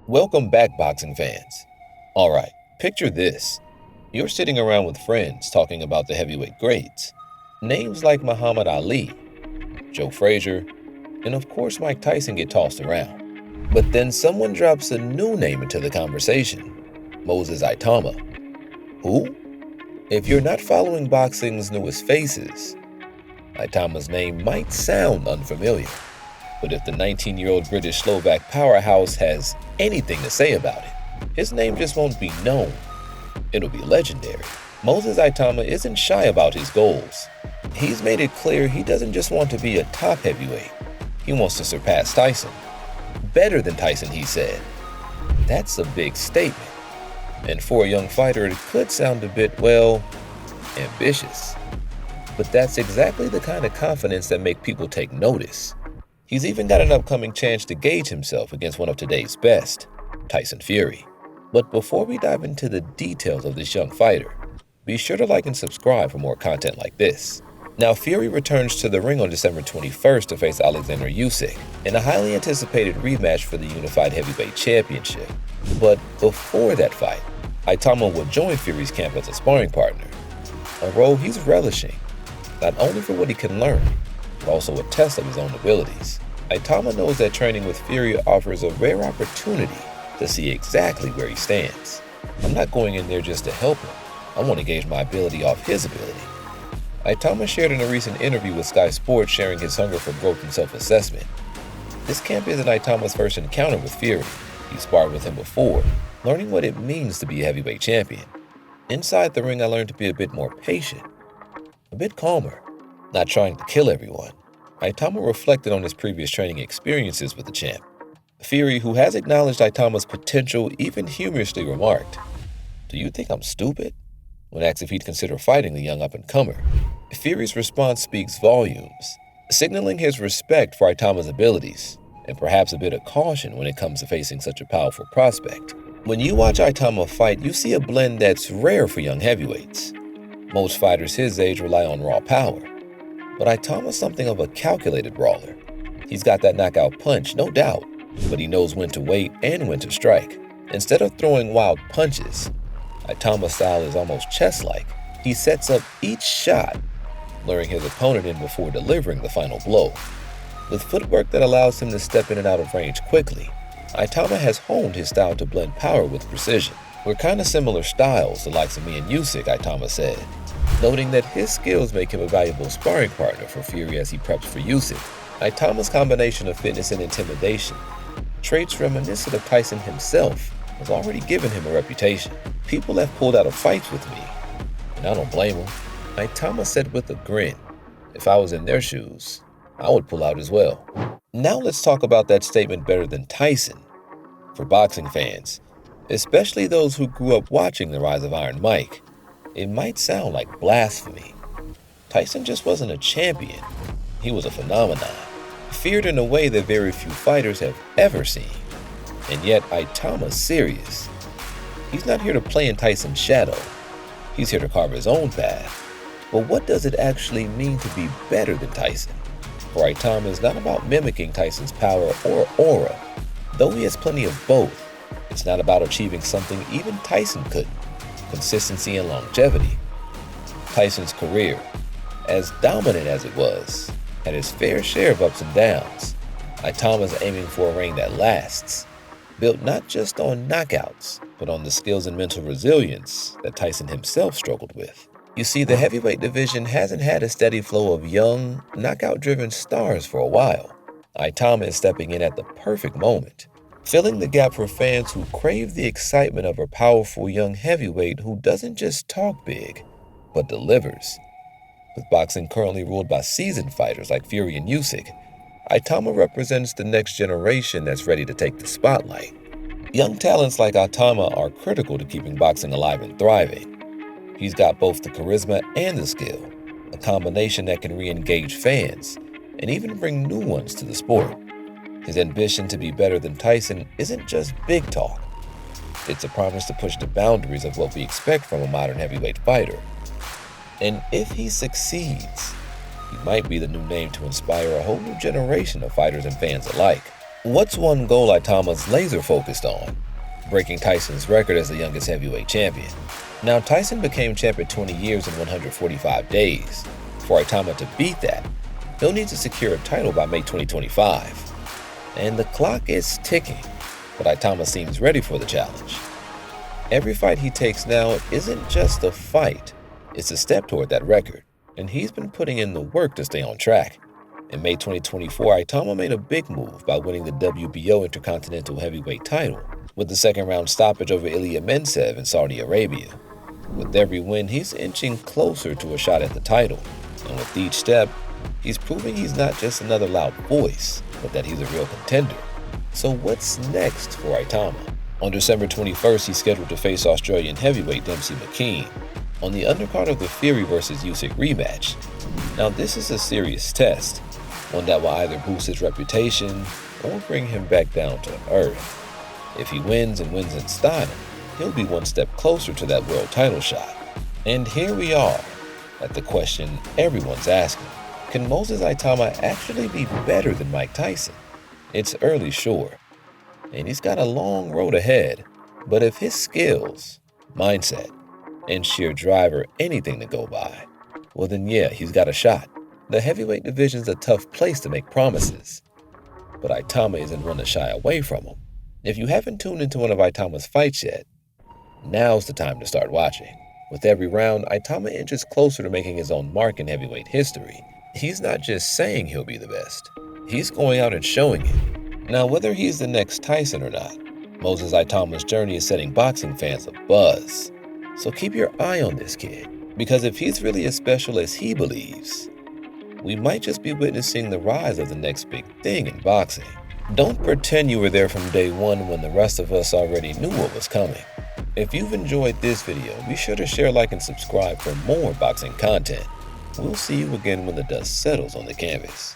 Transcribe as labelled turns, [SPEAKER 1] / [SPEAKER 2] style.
[SPEAKER 1] Welcome back, boxing fans. Alright, picture this. You're sitting around with friends talking about the heavyweight greats. Names like Muhammad Ali, Joe Frazier, and of course Mike Tyson get tossed around. But then someone drops a new name into the conversation, Moses Itauma. Who? If you're not following boxing's newest faces, Itauma's name might sound unfamiliar. But if the 19-year-old British Slovak powerhouse has anything to say about it, his name just won't be known. It'll be legendary. Moses Itauma isn't shy about his goals. He's made it clear he doesn't just want to be a top heavyweight. He wants to surpass Tyson. Better than Tyson, he said. That's a big statement. And for a young fighter, it could sound a bit, ambitious. But that's exactly the kind of confidence that makes people take notice. He's even got an upcoming chance to gauge himself against one of today's best, Tyson Fury. But before we dive into the details of this young fighter, be sure to like and subscribe for more content like this. Now, Fury returns to the ring on December 21st to face Alexander Usyk in a highly anticipated rematch for the Unified Heavyweight Championship. But before that fight, Itauma will join Fury's camp as a sparring partner, a role he's relishing, not only for what he can learn, but also a test of his own abilities. Itauma knows that training with Fury offers a rare opportunity to see exactly where he stands. I'm not going in there just to help him. I want to gauge my ability off his ability. Itauma shared in a recent interview with Sky Sports, sharing his hunger for growth and self-assessment. This camp isn't Itauma's first encounter with Fury. He sparred with him before, learning what it means to be a heavyweight champion. Inside the ring, I learned to be a bit more patient, a bit calmer, not trying to kill everyone. Itauma reflected on his previous training experiences with the champ. Fury, who has acknowledged Itauma's potential, even humorously remarked, "Do you think I'm stupid?" when asked if he'd consider fighting the young up-and-comer. Fury's response speaks volumes, signaling his respect for Itauma's abilities, and perhaps a bit of caution when it comes to facing such a powerful prospect. When you watch Itauma fight, you see a blend that's rare for young heavyweights. Most fighters his age rely on raw power, but Itauma's something of a calculated brawler. He's got that knockout punch, no doubt, but he knows when to wait and when to strike. Instead of throwing wild punches, Itauma's style is almost chess-like. He sets up each shot, luring his opponent in before delivering the final blow. With footwork that allows him to step in and out of range quickly, Itauma has honed his style to blend power with precision. "We're kind of similar styles, the likes of me and Usyk," Itauma said, noting that his skills make him a valuable sparring partner for Fury as he preps for Usyk. Itauma's combination of fitness and intimidation, traits reminiscent of Tyson himself, has already given him a reputation. "People have pulled out of fights with me, and I don't blame them." Itauma said with a grin, "If I was in their shoes, I would pull out as well." Now let's talk about that statement, better than Tyson. For boxing fans, especially those who grew up watching the rise of Iron Mike, it might sound like blasphemy. Tyson just wasn't a champion. He was a phenomenon, feared in a way that very few fighters have ever seen. And yet Itauma's serious. He's not here to play in Tyson's shadow. He's here to carve his own path. But what does it actually mean to be better than Tyson? For Itauma, it's not about mimicking Tyson's power or aura. Though he has plenty of both, it's not about achieving something even Tyson couldn't: consistency and longevity. Tyson's career, as dominant as it was, had its fair share of ups and downs. Itauma's aiming for a reign that lasts, built not just on knockouts, but on the skills and mental resilience that Tyson himself struggled with. You see, the heavyweight division hasn't had a steady flow of young, knockout-driven stars for a while. Itauma is stepping in at the perfect moment, filling the gap for fans who crave the excitement of a powerful young heavyweight who doesn't just talk big, but delivers. With boxing currently ruled by seasoned fighters like Fury and Usyk, Itauma represents the next generation that's ready to take the spotlight. Young talents like Itauma are critical to keeping boxing alive and thriving. He's got both the charisma and the skill, a combination that can re-engage fans and even bring new ones to the sport. His ambition to be better than Tyson isn't just big talk. It's a promise to push the boundaries of what we expect from a modern heavyweight fighter. And if he succeeds, he might be the new name to inspire a whole new generation of fighters and fans alike. What's one goal Itauma's laser focused on? Breaking Tyson's record as the youngest heavyweight champion. Now, Tyson became champ at 20 years and 145 days. For Itauma to beat that, he'll need to secure a title by May 2025. And the clock is ticking, but Itauma seems ready for the challenge. Every fight he takes now isn't just a fight, it's a step toward that record, and he's been putting in the work to stay on track. In May 2024, Itauma made a big move by winning the WBO Intercontinental Heavyweight title with the second-round stoppage over Ilya Mensev in Saudi Arabia. With every win, he's inching closer to a shot at the title, and with each step, he's proving he's not just another loud voice, but that he's a real contender. So what's next for Itauma? On December 21st, he's scheduled to face Australian heavyweight Dempsey McKean on the undercard of the Fury vs. Usyk rematch. Now, this is a serious test, one that will either boost his reputation or bring him back down to earth. If he wins and wins in style, he'll be one step closer to that world title shot. And here we are at the question everyone's asking. Can Moses Itauma actually be better than Mike Tyson? It's early, sure, and he's got a long road ahead, but if his skills, mindset, and sheer drive are anything to go by, well then yeah, he's got a shot. The heavyweight division's a tough place to make promises, but Itauma isn't one to shy away from them. If you haven't tuned into one of Itauma's fights yet, now's the time to start watching. With every round, Itauma inches closer to making his own mark in heavyweight history. He's not just saying he'll be the best, he's going out and showing it. Now, whether he's the next Tyson or not, Moses Itauma's journey is setting boxing fans abuzz. So keep your eye on this kid, because if he's really as special as he believes, we might just be witnessing the rise of the next big thing in boxing. Don't pretend you were there from day one when the rest of us already knew what was coming. If you've enjoyed this video, be sure to share, like, and subscribe for more boxing content. We'll see you again when the dust settles on the canvas.